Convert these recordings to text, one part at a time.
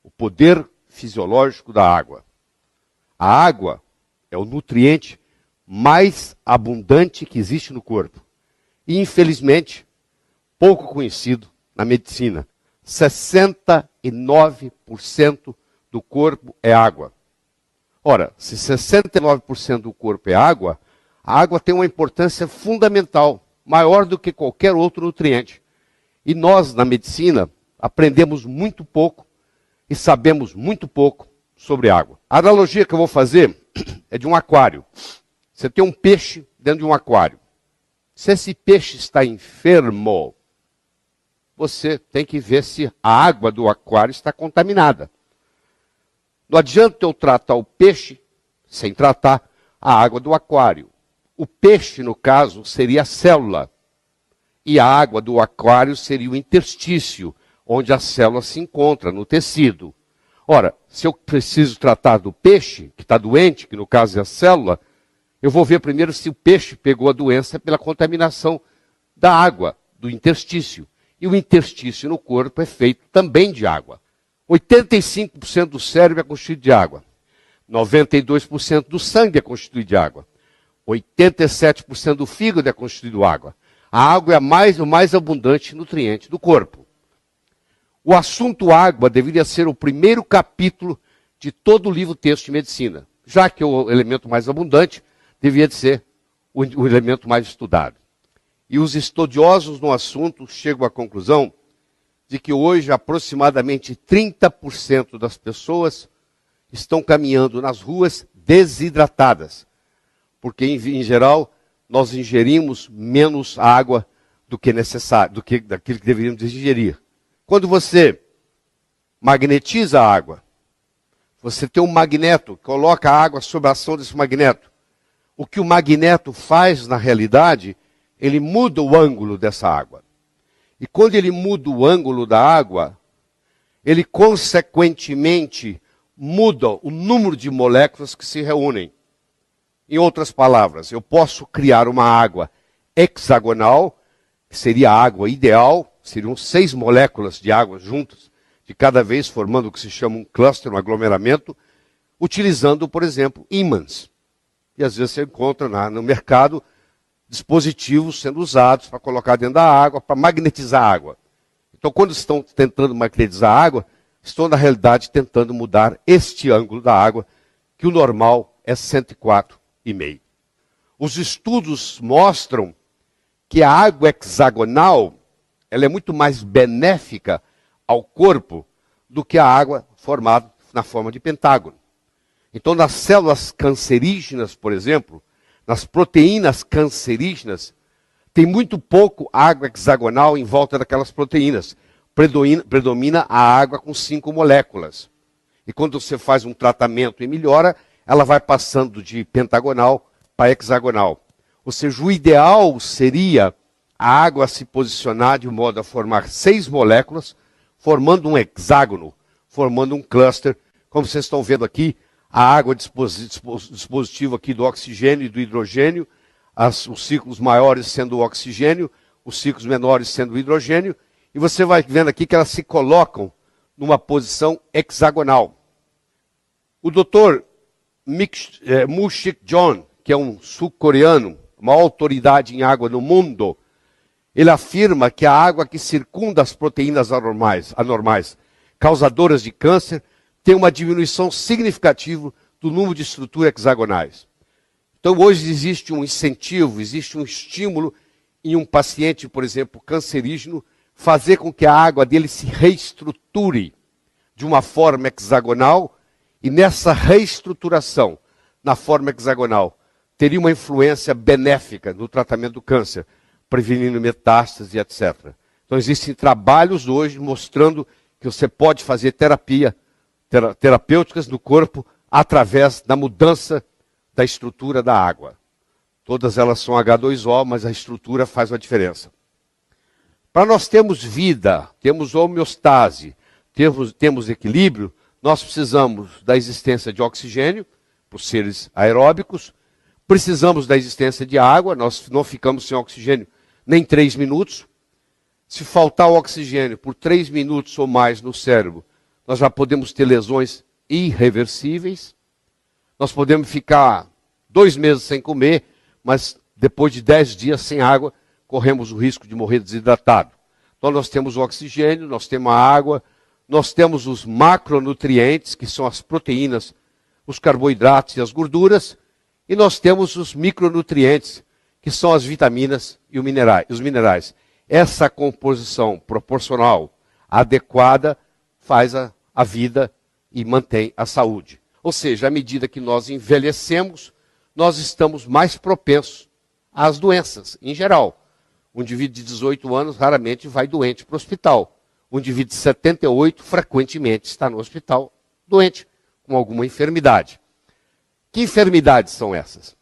o poder fisiológico da água. A água é o nutriente mais abundante que existe no corpo. E, infelizmente, pouco conhecido na medicina. 69% do corpo é água. Ora, se 69% do corpo é água, a água tem uma importância fundamental, maior do que qualquer outro nutriente. E nós, na medicina, aprendemos muito pouco e sabemos muito pouco sobre água. A analogia que eu vou fazer é de um aquário. Você tem um peixe dentro de um aquário. Se esse peixe está enfermo, você tem que ver se a água do aquário está contaminada. Não adianta eu tratar o peixe sem tratar a água do aquário. O peixe, no caso, seria a célula. E a água do aquário seria o interstício, onde a célula se encontra, no tecido. Ora, se eu preciso tratar do peixe, que está doente, que no caso é a célula, eu vou ver primeiro se o peixe pegou a doença pela contaminação da água, do interstício. E o interstício no corpo é feito também de água. 85% do cérebro é constituído de água. 92% do sangue é constituído de água. 87% do fígado é constituído de água. A água é o mais abundante nutriente do corpo. O assunto água deveria ser o primeiro capítulo de todo o livro texto de medicina, já que o elemento mais abundante deveria ser o elemento mais estudado. E os estudiosos no assunto chegam à conclusão de que hoje aproximadamente 30% das pessoas estão caminhando nas ruas desidratadas, porque em geral nós ingerimos menos água do que necessário, daquilo que deveríamos ingerir. Quando você magnetiza a água, você tem um magneto, coloca a água sob a ação desse magneto. O que o magneto faz na realidade, ele muda o ângulo dessa água. E quando ele muda o ângulo da água, ele consequentemente muda o número de moléculas que se reúnem. Em outras palavras, eu posso criar uma água hexagonal, que seria a água ideal, seriam 6 moléculas de água juntas, de cada vez formando o que se chama um cluster, um aglomeramento, utilizando, por exemplo, ímãs. E às vezes você encontra no mercado dispositivos sendo usados para colocar dentro da água, para magnetizar a água. Então, quando estão tentando magnetizar a água, estão, na realidade, tentando mudar este ângulo da água, que o normal é 104,5. Os estudos mostram que a água hexagonal ela é muito mais benéfica ao corpo do que a água formada na forma de pentágono. Então, nas células cancerígenas, por exemplo, nas proteínas cancerígenas, tem muito pouco água hexagonal em volta daquelas proteínas. Predomina a água com 5 moléculas. E quando você faz um tratamento e melhora, ela vai passando de pentagonal para hexagonal. Ou seja, o ideal seria a água se posicionar de modo a formar 6 moléculas, formando um hexágono, formando um cluster. Como vocês estão vendo aqui, a água dispositivo aqui do oxigênio e do hidrogênio, os ciclos maiores sendo o oxigênio, os ciclos menores sendo o hidrogênio, e você vai vendo aqui que elas se colocam numa posição hexagonal. O Dr. Moo-Sik John, que é um sul-coreano, uma autoridade em água no mundo, ele afirma que a água que circunda as proteínas anormais causadoras de câncer tem uma diminuição significativa do número de estruturas hexagonais. Então, hoje existe um incentivo, existe um estímulo em um paciente, por exemplo, cancerígeno, fazer com que a água dele se reestruture de uma forma hexagonal, e nessa reestruturação, na forma hexagonal, teria uma influência benéfica no tratamento do câncer, prevenindo metástase, etc. Então, existem trabalhos hoje mostrando que você pode fazer terapêuticas no corpo através da mudança da estrutura da água. Todas elas são H2O, mas a estrutura faz uma diferença. Para nós termos vida, temos homeostase, temos equilíbrio, nós precisamos da existência de oxigênio, para os seres aeróbicos, precisamos da existência de água, nós não ficamos sem oxigênio nem 3 minutos. Se faltar o oxigênio por 3 minutos ou mais no cérebro, nós já podemos ter lesões irreversíveis, nós podemos ficar 2 meses sem comer, mas depois de 10 dias sem água, corremos o risco de morrer desidratado. Então nós temos o oxigênio, nós temos a água, nós temos os macronutrientes, que são as proteínas, os carboidratos e as gorduras, e nós temos os micronutrientes, que são as vitaminas e os minerais. Essa composição proporcional adequada faz a vida e mantém a saúde. Ou seja, à medida que nós envelhecemos, nós estamos mais propensos às doenças, em geral. Um indivíduo de 18 anos raramente vai doente para o hospital. Um indivíduo de 78 frequentemente está no hospital doente, com alguma enfermidade. Que enfermidades são essas?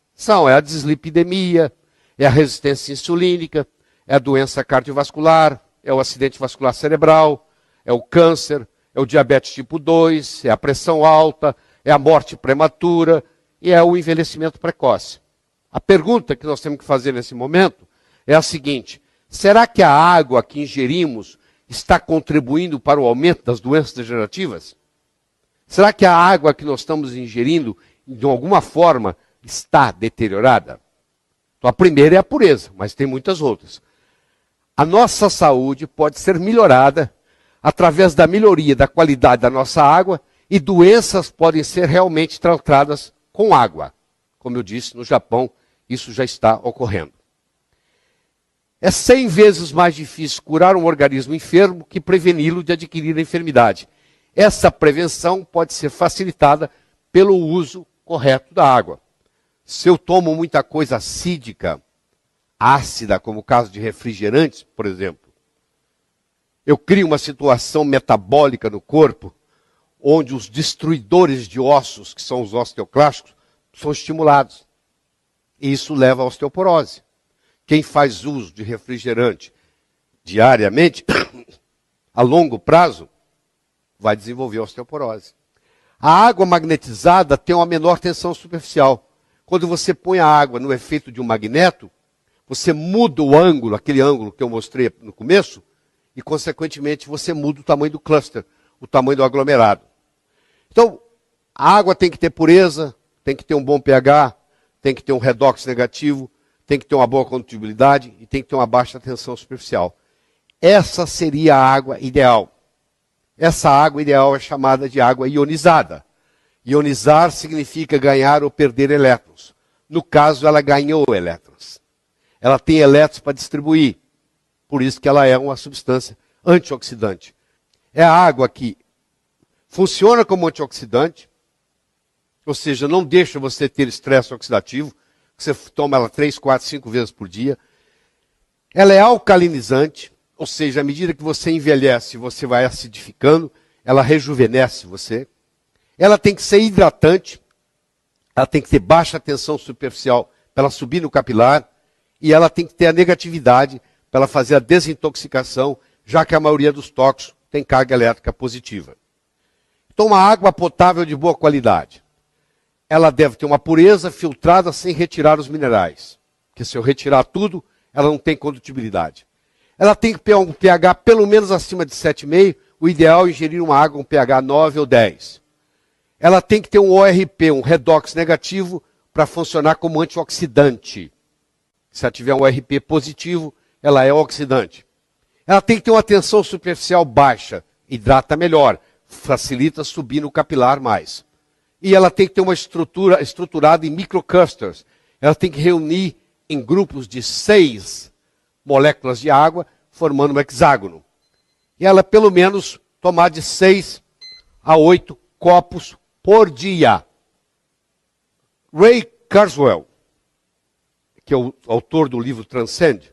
É a dislipidemia, é a resistência insulínica, é a doença cardiovascular, é o acidente vascular cerebral, é o câncer, é o diabetes tipo 2, é a pressão alta, é a morte prematura e é o envelhecimento precoce. A pergunta que nós temos que fazer nesse momento é a seguinte: será que a água que ingerimos está contribuindo para o aumento das doenças degenerativas? Será que a água que nós estamos ingerindo, de alguma forma, está deteriorada? Então, a primeira é a pureza, mas tem muitas outras. A nossa saúde pode ser melhorada através da melhoria da qualidade da nossa água e doenças podem ser realmente tratadas com água. Como eu disse, no Japão, isso já está ocorrendo. É 100 vezes mais difícil curar um organismo enfermo que preveni-lo de adquirir a enfermidade. Essa prevenção pode ser facilitada pelo uso correto da água. Se eu tomo muita coisa acídica, ácida, como o caso de refrigerantes, por exemplo, eu crio uma situação metabólica no corpo, onde os destruidores de ossos, que são os osteoclastos, são estimulados. E isso leva à osteoporose. Quem faz uso de refrigerante diariamente, a longo prazo, vai desenvolver osteoporose. A água magnetizada tem uma menor tensão superficial. Quando você põe a água no efeito de um magneto, você muda o ângulo, aquele ângulo que eu mostrei no começo, e, consequentemente, você muda o tamanho do cluster, o tamanho do aglomerado. Então, a água tem que ter pureza, tem que ter um bom pH, tem que ter um redox negativo, tem que ter uma boa condutibilidade e tem que ter uma baixa tensão superficial. Essa seria a água ideal. Essa água ideal é chamada de água ionizada. Ionizar significa ganhar ou perder elétrons. No caso, ela ganhou elétrons. Ela tem elétrons para distribuir. Por isso que ela é uma substância antioxidante. É a água que funciona como antioxidante, ou seja, não deixa você ter estresse oxidativo. Você toma ela 3, 4, 5 vezes por dia. Ela é alcalinizante, ou seja, à medida que você envelhece, você vai acidificando, ela rejuvenesce você. Ela tem que ser hidratante, ela tem que ter baixa tensão superficial para ela subir no capilar, e ela tem que ter a negatividade para ela fazer a desintoxicação, já que a maioria dos tóxicos tem carga elétrica positiva. Então, uma água potável de boa qualidade. Ela deve ter uma pureza filtrada sem retirar os minerais. Porque se eu retirar tudo, ela não tem condutibilidade. Ela tem que ter um pH pelo menos acima de 7,5. O ideal é ingerir uma água com pH 9 ou 10. Ela tem que ter um ORP, um redox negativo, para funcionar como antioxidante. Se ela tiver um ORP positivo, ela é oxidante. Ela tem que ter uma tensão superficial baixa, hidrata melhor, facilita subir no capilar mais. E ela tem que ter uma estrutura estruturada em microclusters. Ela tem que reunir em grupos de 6 moléculas de água, formando um hexágono. E ela, pelo menos, tomar de 6 a 8 copos por dia. Ray Kurzweil, que é o autor do livro Transcend,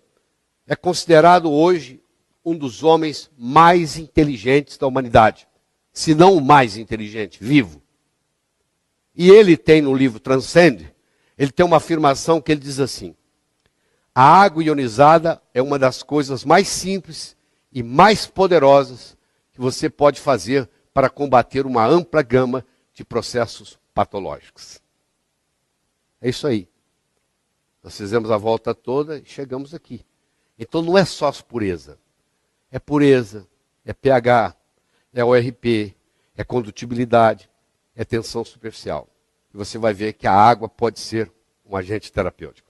é considerado hoje um dos homens mais inteligentes da humanidade. Se não o mais inteligente, vivo. E ele tem no livro Transcend, ele tem uma afirmação que ele diz assim: a água ionizada é uma das coisas mais simples e mais poderosas que você pode fazer para combater uma ampla gama de processos patológicos. É isso aí. Nós fizemos a volta toda e chegamos aqui. Então não é só pureza. É pureza, é pH, é ORP, é condutibilidade, é tensão superficial. E você vai ver que a água pode ser um agente terapêutico.